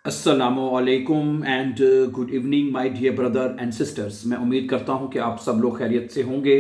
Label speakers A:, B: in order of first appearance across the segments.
A: अस्सलामुअलैकुम and good evening my dear brother and sisters. मैं उम्मीद करता हूं कि आप सब लोग खैरियत से होंगे।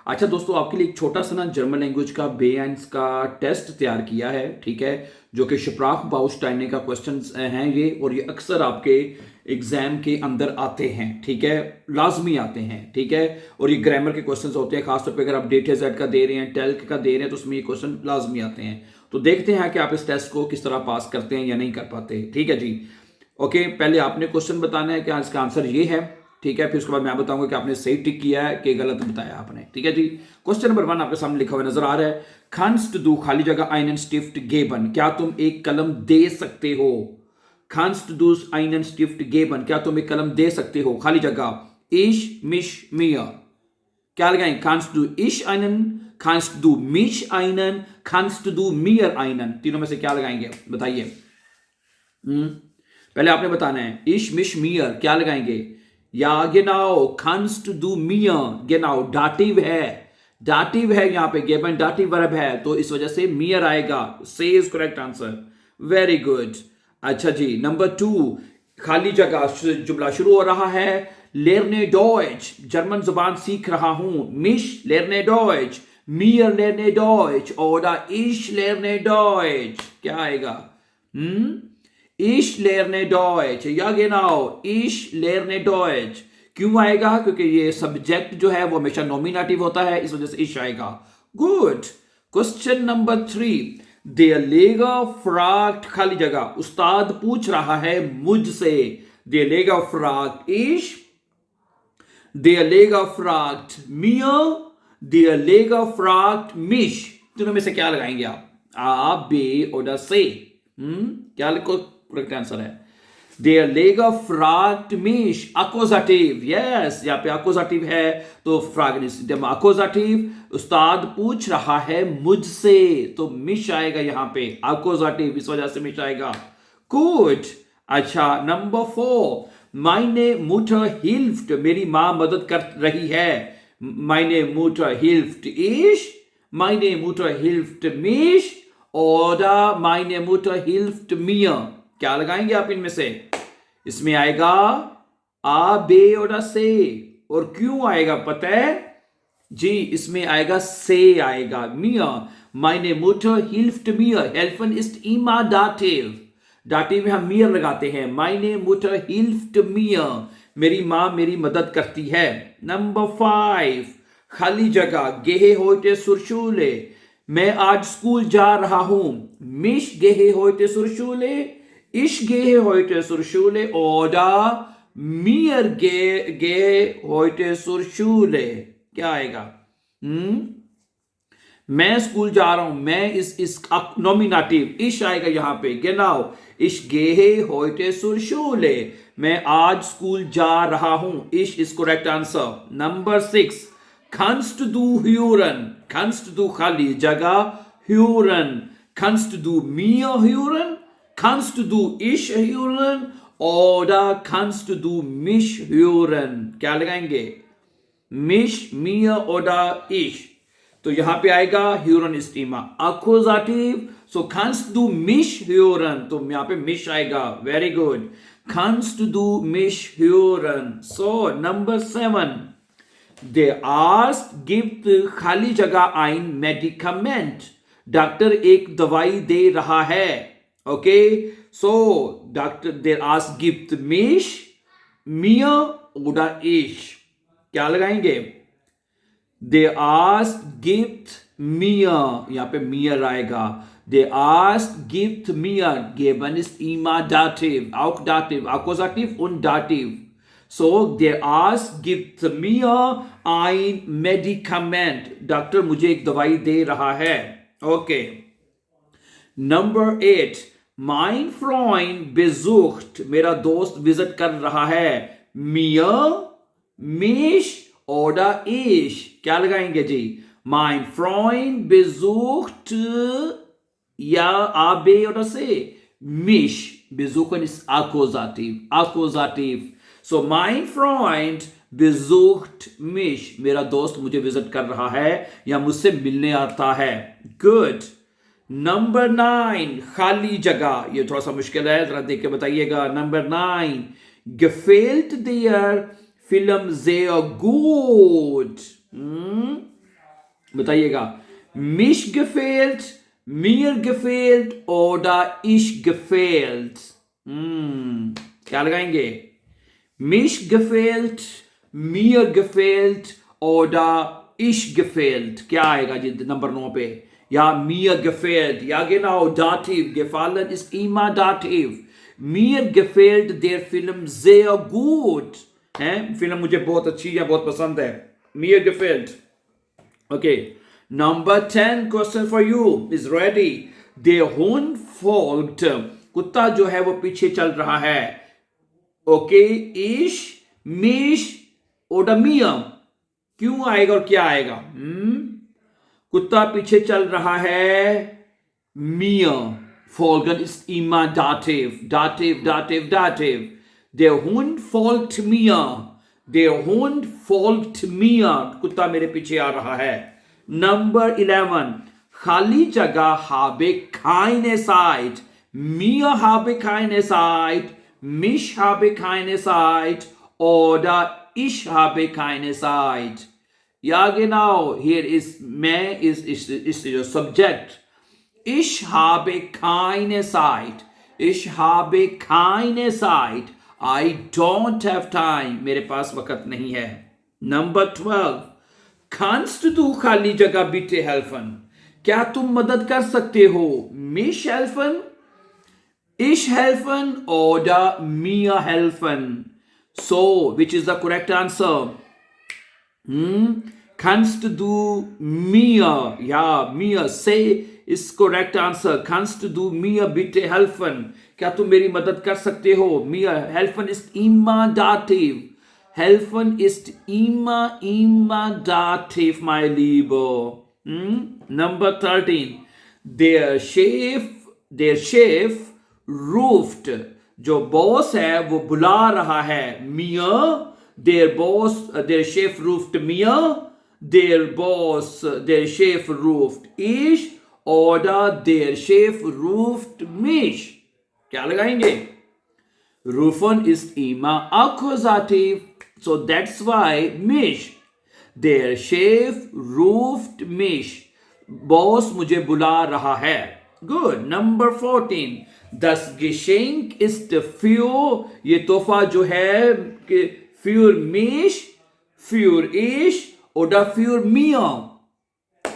A: अच्छा दोस्तों, आपके लिए एक छोटा सा ना जर्मन लैंग्वेज का बेएंस का टेस्ट तैयार किया है, ठीक है, जो कि शप्राख बाउस्टाइने का क्वेश्चंस हैं ये, और ये अक्सर आपके एग्जाम के अंदर आते हैं, ठीक है, लाजमी आते हैं, ठीक है। और ये ग्रामर के क्वेश्चंस होते हैं, खासतौर पे अगर आप डेटा जेड का दे रहे हैं, टेल्क का दे रहे हैं, तो उसमें ये क्वेश्चन लाजमी आते हैं। तो देखते हैं कि आप इस टेस्ट को किस तरह पास करते हैं या नहीं कर पाते, ठीक है जी। ओके, पहले आपने क्वेश्चन बताना है कि इसका आंसर ये है, ठीक है। फिर उसके बाद मैं बताऊंगा कि आपने सही टिक किया है कि गलत बताया आपने, ठीक है जी। क्वेश्चन नंबर 1 आपके सामने लिखा हुआ नजर आ रहा है। खान्स्ट दू खाली जगह आइनन स्टिफ्ट गेबन, क्या तुम एक कलम दे सकते हो। खान्स्ट दू आइनन स्टिफ्ट गेबन, क्या तुम एक कलम दे सकते हो, खाली जगह इश मिश मिया, क्या लगाएं। खान्स्ट दू इश आइनन, खान्स्ट दू मिश आइनन, खान्स्ट दू मियर आइनन, तीनों में से क्या लगाएंगे बताइए। पहले आपने बताना है इश मिश मियर, क्या लगाएंगे। या गेनाओ खान्स्ट दू मियर, गेनाओ डाटिव है, डाटिव है यहाँ पे, गेबन डाटिव वर्ब है, तो इस वजह से मियर आएगा। से is correct answer, very good. अच्छा जी, नंबर 2, खाली जगह जुमला शुरू हो रहा है। लेरने डॉयच, जर्मन जुबान सीख रहा हूं। मिश लेरने डॉयच, मियर लेरने डॉयच, और इश लेरने डॉयच, क्या आएगा। Ich lerne Deutsch, या genau, ich lerne Deutsch। क्यों आएगा, क्योंकि ये सब्जेक्ट जो है वो हमेशा नॉमिनेटिव होता है, इस वजह से इश आएगा। Good. Question number 3, Der Lehrer fragt, खाली जगह, उस्ताद पूछ रहा है मुझसे। Der Lehrer fragt ich, Der Lehrer fragt mir, Der Lehrer fragt mich, तीनों में से क्या लगाएंगे आ, बे और से। क्या लिखो, करेक्ट आंसर है। Der Lehrer fragt mich, Akkusativ, yes, यहाँ पे Akkusativ है, तो fragen ist dem Akkusativ, उस्ताद पूछ रहा है मुझसे, तो mich आएगा यहाँ पे, Akkusativ, इस वजह से mich आएगा। Good। अच्छा, नंबर 4, meine Mutter hilft, मेरी माँ मदद कर रही है। meine Mutter hilft ich, meine Mutter hilft mich, oder meine Mutter hilft mir, क्या लगाएंगे आप इनमें से। इसमें आएगा आ बे और से, और क्यों आएगा पता है जी, इसमें आएगा से आएगा। मिया, meine Mutter hilft mir, helfen ist immer dativ, दाटिव में हम मियर लगाते हैं। meine Mutter hilft mir, मेरी मां मेरी मदद करती है। नंबर 5, खाली जगह, गेहे होते सुरशूले, मैं आज स्कूल जा रहा हूं। mich gehe heute zur Schule, ich gehe heute zur Schule, oder mir gehe heute zur Schule, क्या आएगा। मैं स्कूल जा रहा हूं, मैं इस नॉमिनेटिव इश आएगा यहां पे, genau, ich gehe heute zur Schule, मैं आज स्कूल जा रहा हूं, इश is correct answer. Number 6, kannst du hören, kannst du खाली जगह hören, kannst du mir hören, kannst du ich hören, oder kannst du mich hören, क्या लगाएंगे, mich, mir oder ich, तो यहां पे आएगा hören ist immer Akkusativ, so kannst du mich hören, तो यहां पे mich आएगा, very good. kannst du mich hören, so number 7, Der Arzt gibt खाली जगह ein Medikament, डॉक्टर एक दवाई दे रहा है। Okay, so doctor, der Arzt gibt mich, mir oder ich, क्या लगाएंगे। Der Arzt gibt mir, यहां पे mir आएगा। Der Arzt gibt mir, geben ist immer Dativ, auch Dativ, Akkusativ und Dativ. So, der Arzt gibt mir ein Medikament, doctor मुझे एक दवाई दे रहा है। Okay, number 8, mein Freund besucht, मेरा दोस्त विजिट कर रहा है। mir, mich oder ich, क्या लगाएंगे जी। mein Freund besucht, या a b oder c, mich, besuchen ist Akkusativ, Akkusativ, so mein Freund besucht mich, मेरा दोस्त मुझे विजिट कर रहा है या मुझसे मिलने आता है। गुड। नंबर 9 खाली जगह, ये थोड़ा सा मुश्किल है, जरा देख के बताइएगा। Number 9 gefällt dir Film sehr gut? बताइएगा, mich gefällt, mir gefällt oder ich gefällt? क्या लगाएंगे? mich gefällt, mir gefällt oder ich gefällt? क्या आएगा जी नंबर 9 पे? Ja, mir gefällt. Ja, genau, Dativ. Gefallen ist immer Dativ. Mir gefällt der Film sehr gut. Film मुझे बहुत अच्छी या बहुत पसंद है। Mir gefällt. Okay. Number 10 question for you is ready. Der Hund folgt. कुत्ता जो है वो पीछे चल रहा है। Okay, ich, mich oder mir? क्यों आएगा और क्या आएगा? कुत्ता पीछे चल रहा है। Mir folgen ist immer Dativ. Dativ, Dativ, Dativ. Der Hund folgt mir. Der Hund folgt mir. कुत्ता मेरे पीछे आ रहा है। Number 11 खाली जगह habe keine Zeit. Mir habe keine Zeit. Mich habe keine Zeit. Oder ich habe keine Zeit. Ja, genau. Hier ist mehr ist der Subjekt. Ich habe keine Zeit. Ich habe keine Zeit. I don't have time. मेरे पास वक्त नहीं है। Number 12. Kannst du खाली जगह bitte helfen? क्या तुम मदद कर सकते हो? Mich helfen? Ich helfen oder mir helfen? So, which is the correct answer? Kannst du mir, ja, mir, say is correct answer. Kannst du mir bitte helfen? क्या तुम मेरी मदद कर सकते हो? Mir, helfen ist immer Dativ. Helfen ist immer Dativ, my Lieber. Number 13. Der Chef ruft. जो boss है वो बुला रहा है। Mir, der Chef ruft mir, der Chef ruft ich oder der Chef ruft mich. क्या लगाएंगे? Rufen ist immer Akkusativ, so that's why mich. Der Chef ruft mich. Boss मुझे बुला रहा है। Good. Number 14. Das Geschenk ist für, ये तोहफा जो है für mich, für ich oder für mir.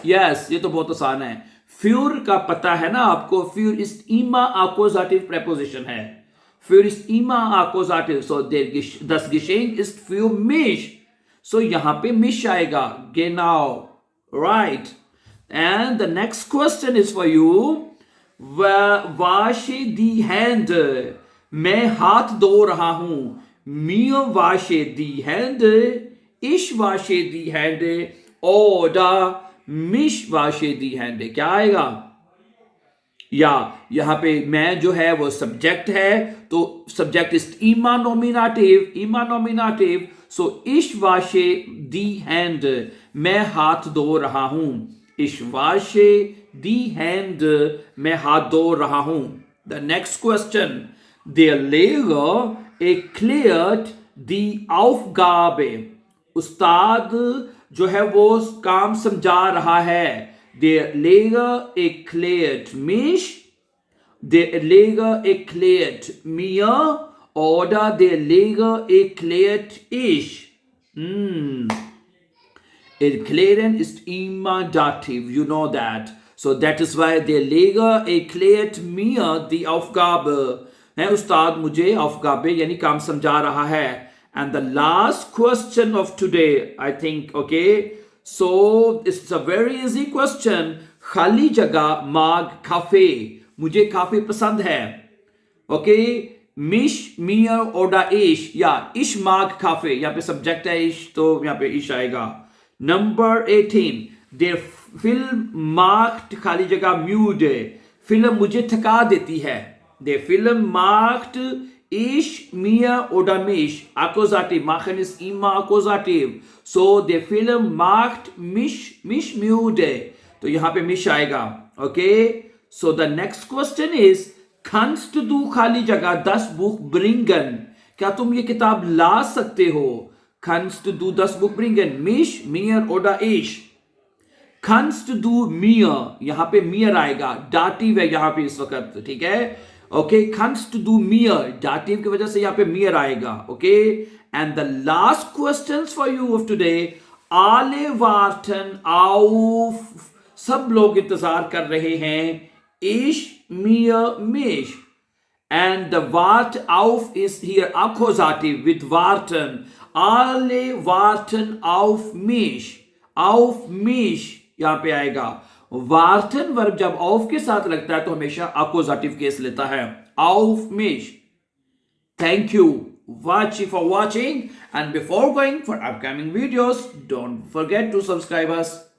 A: Yes, ये तो बहुत आसान है। Für का पता है ना आपको, für ist immer Akkusativ Präposition है। Für ist immer Akkusativ, so das Geschenk ist für mich. So यहाँ पे mich आएगा। Genau. Right. And the next question is for you. Wasche die Hände. मैं हाथ धो रहा हूं। Mir wasche die Hände. Ich wasche die Hände. Oder mich wasche die Hände. क्या आएगा? या यहां पे मैं जो है वो सब्जेक्ट है, तो subject is immer nominativ, immer nominativ. So ich wasche die Hände. मैं हाथ धो रहा हूं। Ich wasche die Hände. मैं हाथ धो रहा हूं। The next question. Der Lehrer erklärt die Aufgabe. उस्ताद जो है वो काम समझा रहा है। Der Lehrer erklärt mich. Der Lehrer erklärt mir. Oder der Lehrer erklärt ich. Erklären ist immer Dativ, you know that. So that is why der Lehrer erklärt mir die Aufgabe. उस्ताद मुझे aufgabe यानी काम समझा रहा है। And the last question of today, I think, okay. So it's a very easy question. खाली जगह mag cafe, मुझे काफी पसंद है। Okay, mich, mir oder ich. या ich mag काफे, यहाँ पे सब्जेक्ट है ich, तो यहाँ पे ich आएगा। Number 18. Der Film macht खाली जगह müde. फिल्म मुझे थका देती है। Der Film macht ich, mir oder mich. Akkusativ. Machen ist immer Akkusativ. So der Film macht mich müde. तो यहाँ पे mich आएगा। Okay. So the next question is, kannst du खाली जगह das Buch bringen? क्या तुम ये किताब ला सकते हो? Kannst du das Buch bringen? Mich, mir oder ich? Kannst du mir, यहां पे mir आएगा, डाटिव है यहां पे इस वक्त, ठीक है? Okay, kannst du mir, dative की वजह से यहां पे mir आएगा, okay? And the last questions for you of today, alle warten auf, सब लोग इंतजार कर रहे हैं, ich, mir, mich. And the wart auf is here accusative with warten. Alle warten auf mich. Auf mich यहां पे आएगा. warten वर्ब जब auf के साथ लगता है तो हमेशा accusative केस लेता है. Auf mich. Thank you for watching, and before going for upcoming videos, don't forget to subscribe us.